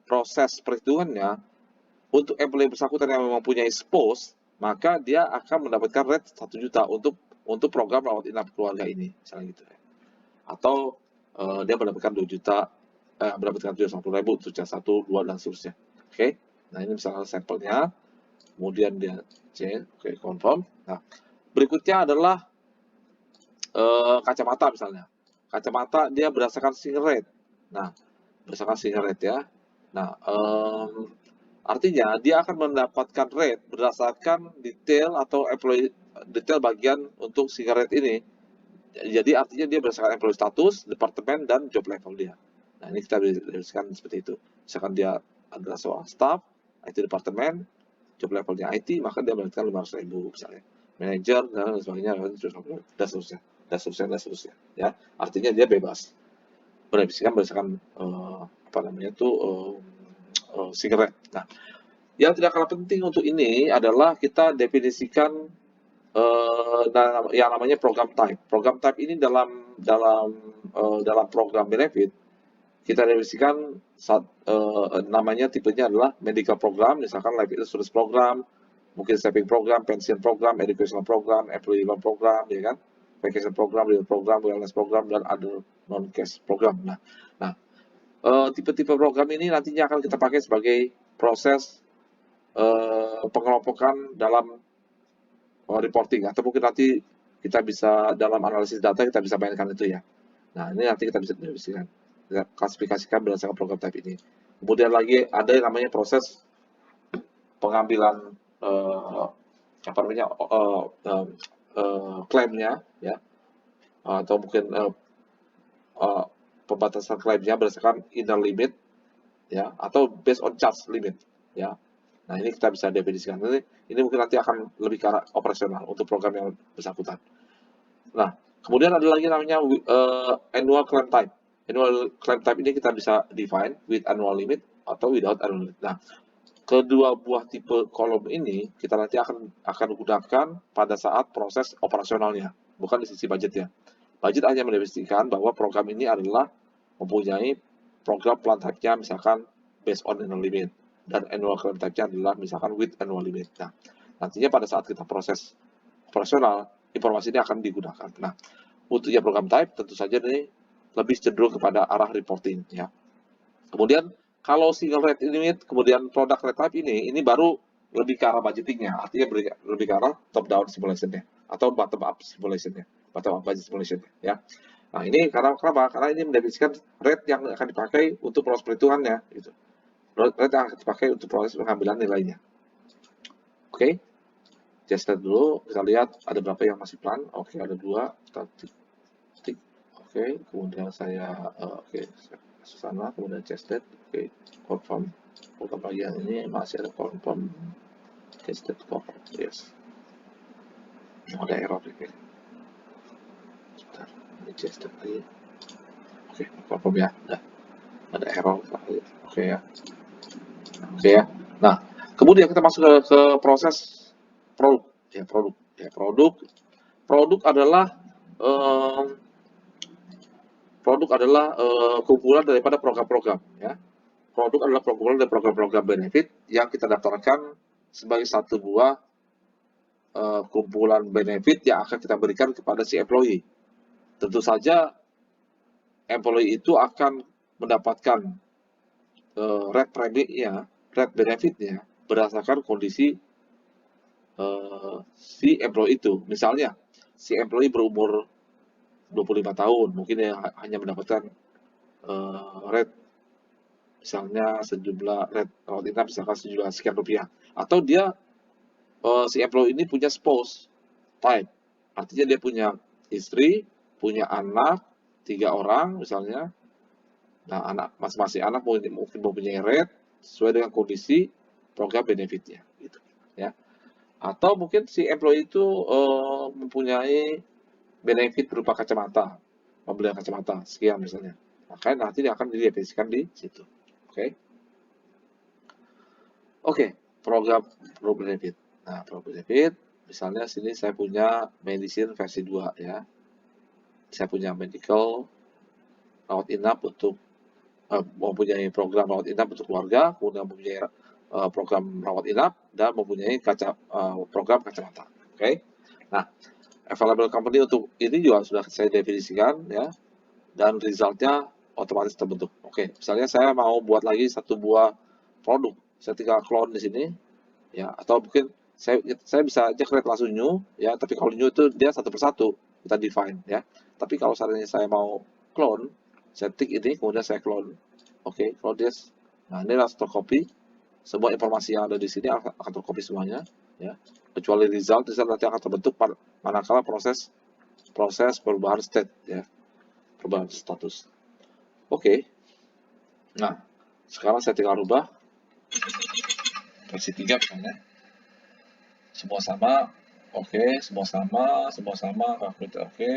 proses perhitungannya untuk employee bersangkutan yang memang punya spouse, maka dia akan mendapatkan rate 1 juta untuk program rawat inap keluarga ini, misalnya gitu ya. Atau dia mendapatkan 2 juta, mendapatkan 750.000 untuk yang 1, 2 dan seterusnya. Oke. Nah, ini misalnya sampelnya. Kemudian dia change, oke, confirm. Nah, berikutnya adalah kacamata misalnya. Kacamata dia berdasarkan single rate. Nah, berdasarkan single rate ya. Nah, artinya dia akan mendapatkan rate berdasarkan detail atau employee detail bagian untuk single rate ini. Jadi artinya dia berdasarkan employee status, departemen, dan job level dia. Nah, ini kita definisikan seperti itu. Misalkan dia adalah seorang staff, IT departemen, job levelnya IT, maka dia mendapatkan 500.000 misalnya. Manager dan sebagainya, dan seterusnya. Ya, artinya dia bebas. Berdefinisikan berdasarkan single rate. Nah, yang tidak kalah penting untuk ini adalah kita definisikan yang namanya program type. Program type ini dalam program benefit kita definisikan namanya tipenya adalah medical program, misalkan life insurance program, mungkin saving program, pension program, educational program, employee loan program, ya kan, vacation program, leave program, wellness program, dan other non-cash program. Nah, tipe-tipe program ini nantinya akan kita pakai sebagai proses pengelompokan dalam reporting, atau mungkin nanti kita bisa dalam analisis data kita bisa mainkan itu ya. Nah, ini nanti kita bisa definisikan, kita klasifikasikan berdasarkan program type ini. Kemudian lagi ada yang namanya proses pengambilan klaimnya ya, atau mungkin pembatasan klaimnya berdasarkan inner limit ya, atau based on charge limit ya. Nah, ini kita bisa definisikan. Ini mungkin nanti akan lebih ke arah operasional untuk program yang bersangkutan. Nah, kemudian ada lagi namanya annual claim type. Annual claim type ini kita bisa define with annual limit atau without annual limit. Nah, kedua buah tipe kolom ini kita nanti akan gunakan pada saat proses operasionalnya, bukan di sisi budget ya. Budget hanya mendefinisikan bahwa program ini adalah mempunyai program plan type-nya misalkan based on annual limit, dan annual claim type-nya adalah misalkan with annual limit. Nah, nantinya pada saat kita proses operasional, informasi ini akan digunakan. Nah, untuk yang program type tentu saja ini lebih cenderung kepada arah reporting ya. Kemudian kalau single rate limit, kemudian product rate type ini baru lebih ke arah budgetingnya, artinya lebih ke arah top down simulation-nya atau bottom up simulation-nya, bottom up budget simulation ya. Nah, ini kenapa? Karena ini mendefinisikan rate yang akan dipakai untuk proses perhitungannya gitu. Rate yang akan dipakai untuk proses pengambilan nilainya. Oke. Just dulu, kita lihat ada berapa yang masih plan. Oke, ada 2, kita tik. Oke, kemudian saya sana, kemudian tested. Oke, confirm. Program bagian ini masih ada confirm, tested, confirm. Yes. Ada error ini. Sebentar, ini tested lagi. Oke, confirm ya. Udah. Ada error. Oke ya. Oke ya. Nah, kemudian kita masuk ke proses produk adalah kumpulan daripada program-program ya. Produk adalah kumpulan dari program-program benefit yang kita daftarkan sebagai satu buah kumpulan benefit yang akan kita berikan kepada si employee. Tentu saja employee itu akan mendapatkan rate premi-nya, rate benefit-nya berdasarkan kondisi si employee itu. Misalnya, si employee berumur 25 tahun, mungkin hanya mendapatkan rate misalnya sejumlah rate rawat inap misalkan sejumlah sekian rupiah. Atau dia si employee ini punya spouse type, artinya dia punya istri, punya anak 3 orang misalnya. Nah, masing-masing anak mungkin mempunyai rate sesuai dengan kondisi program benefitnya gitu ya. Atau mungkin si employee itu mempunyai benefit berupa kacamata, pembelian kacamata sekian misalnya. Maka nanti dia akan didefinisikan di situ. Oke, program benefit. Nah, program benefit misalnya sini saya punya medicine versi 2 ya. Saya punya medical rawat inap untuk mempunyai program rawat inap untuk keluarga, kemudian mempunyai program rawat inap, dan mempunyai program kacamata. Oke. Nah, available company untuk ini juga sudah saya definisikan ya, dan resultnya otomatis terbentuk. Oke, misalnya saya mau buat lagi satu buah produk, saya tinggal clone di sini ya, atau mungkin saya bisa aja create langsung new ya, tapi kalau new itu dia satu persatu kita define ya. Tapi kalau seandainya saya mau clone, saya tik ini kemudian saya clone. Oke, clone this. Nah, ini langsung tercopy. Semua informasi yang ada di sini akan tercopy semuanya ya. Kecuali result nanti akan terbentuk manakala proses perubahan state ya, perubahan status. Oke. Nah, sekarang saya tinggal rubah versi 3 misalnya. Semua sama, oke, semua sama, calculator oke.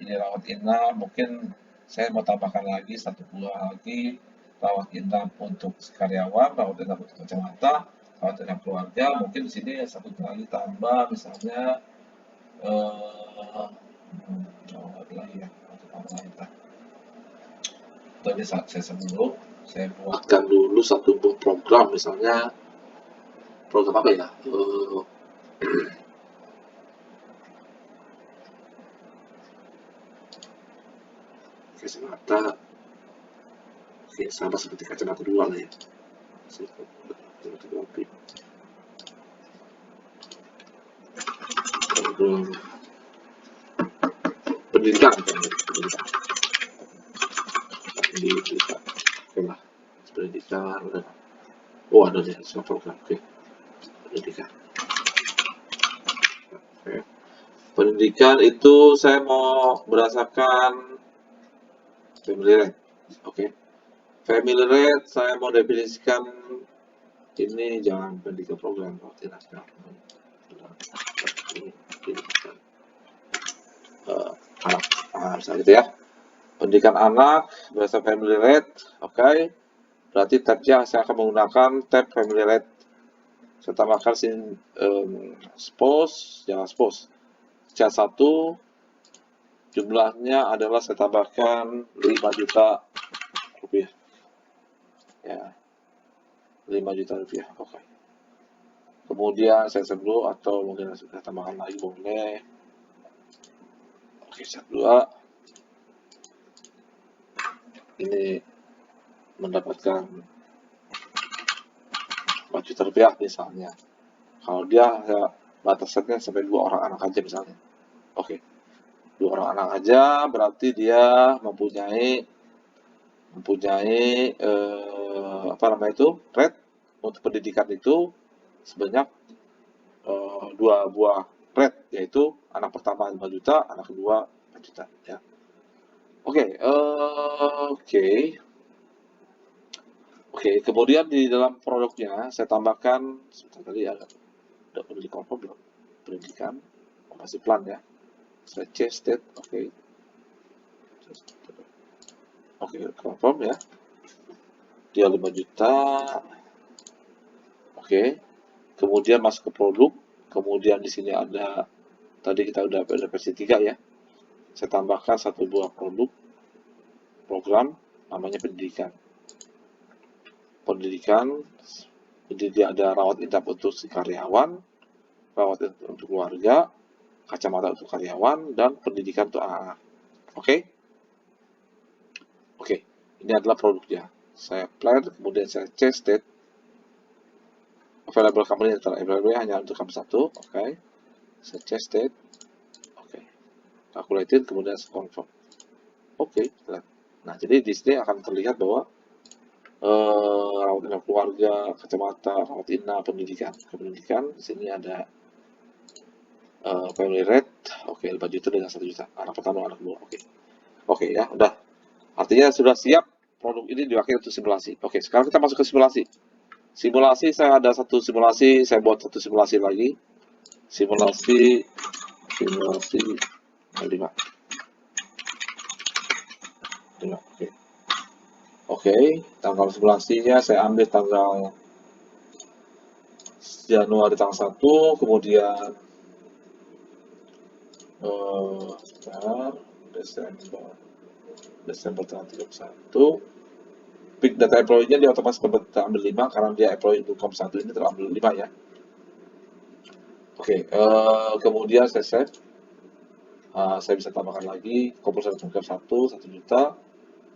Ini rawat inap, mungkin saya mau tambahkan lagi satu buah lagi, rawat inap untuk karyawan, rawat inap untuk kacamata, rawat inap keluarga. Mungkin di sini satu lagi tambah, misalnya lagi ya, untuk apa lagi lah. Tadi saat saya sebelum, saya buatkan dulu satu buah program, misalnya program apa ya? Kacamata, oke, sama seperti kacamata dua lah ya. Pendidikan, oke lah, pendidikan, oh ada deh, semua program, oke, pendidikan. Oke. Pendidikan itu saya mau berdasarkan family rate, oke. Family rate saya mau definisikan ini jangan pendidikan program, tidak. Anak, misalnya gitu ya. Pendidikan anak berdasarkan family rate, oke. Berarti tabnya saya akan menggunakan tab family rate. Saya tambahkan sini spouse, jangan spouse. C1 jumlahnya adalah saya tambahkan 5 juta rupiah. Ya. 5 juta rupiah, oke. Kemudian saya sebelum atau mungkin sudah tambahkan lagi boleh. Oke, set 2. Ini mendapatkan 4 juta rupiah misalnya. Kalau dia batasannya sampai 2 orang anak aja misalnya. Oke. 2 orang anak aja berarti dia mempunyai apa namanya itu? Rate untuk pendidikan itu sebanyak 2 buah rate, yaitu anak pertama 5 juta, anak kedua 4 juta ya. Oke, Oke, kemudian di dalam produknya saya tambahkan sebentar tadi ada pendidikan belum? Pendidikan masih plan ya. Saya change state, oke. Oke, confirm ya. Dia 5 juta. Oke. Kemudian masuk ke produk. Kemudian di sini ada tadi kita udah ada versi 3 ya. Saya tambahkan satu buah program namanya pendidikan. Jadi dia ada rawat inap untuk si karyawan, rawat inap untuk keluarga, kacamata untuk karyawan, dan pendidikan untuk anak-anak. Oke? Oke, ini adalah produknya. Saya plan, kemudian saya change state. Available company available hanya untuk kami satu. Oke. Saya change state. Oke. Calculated, kemudian confirm. Oke. Nah, jadi di sini akan terlihat bahwa rawat inap keluarga, kacamata, rawat inap, pendidikan. Pendidikan, di sini ada family rate, oke, 4 juta dengan 1 juta. Anak pertama, anak kedua, oke. Oke ya, udah. Artinya sudah siap produk ini dipakai untuk simulasi. Oke, sekarang kita masuk ke simulasi. Simulasi, saya ada satu simulasi, saya buat satu simulasi lagi. Simulasi 5. Oke. Oke, tanggal simulasinya saya ambil tanggal Januari tanggal 1, kemudian Desember tanggal 31, Big data employee-nya dia otomatis terambil 5 karena dia employee untuk com 1 ini terambil 5 ya. Oke, kemudian saya save. Saya bisa tambahkan lagi komposer com 1 juta.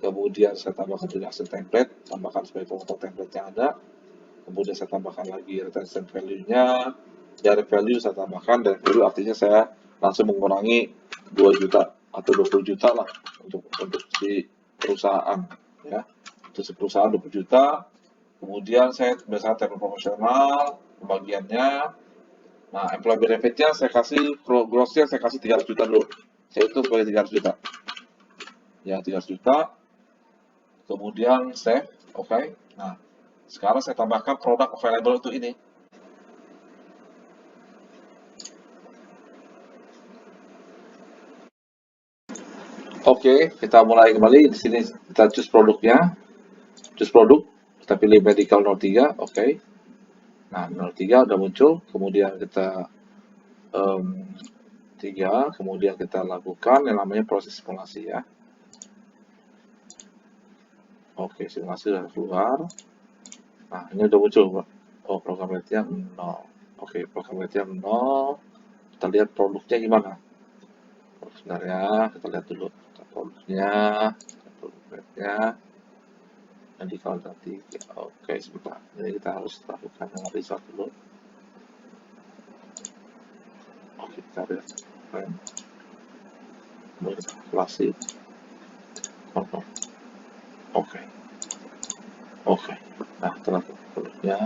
Kemudian saya tambahkan juga aksen template, tambahkan sebagai pengotor template yang ada. Kemudian saya tambahkan lagi retention value-nya. Dari value saya tambahkan, dan value artinya saya langsung mengurangi 2 juta atau 20 juta lah untuk si perusahaan ya. Untuk si perusahaan 20 juta. Kemudian saya biasanya tabel proporsional pembagiannya. Nah, employee benefit-nya saya kasih gross-nya saya kasih 300 juta dulu. Saya hitung sebagai 300 juta. Ya, 300 juta. Kemudian save, oke. Nah, sekarang saya tambahkan produk available untuk ini. Oke, kita mulai kembali. Di sini kita choose produknya. Choose produk, kita pilih medical 03, oke. Nah, 03 udah muncul. Kemudian kita 3, kemudian kita lakukan yang namanya proses simulasi ya. Oke, simulasi sudah keluar. Nah, ini udah muncul, Pak. Oh, program rate-nya 0. Oke, program rate-nya 0. Kita lihat produknya gimana. Sebentar ya, kita lihat dulu produknya, produk rate-nya. Medical 03. Oke, sebentar. Jadi kita harus lakukan analisa dulu. Oke, kita lihat. Kalkulasi. Oke. Oke. Nah, telah produknya.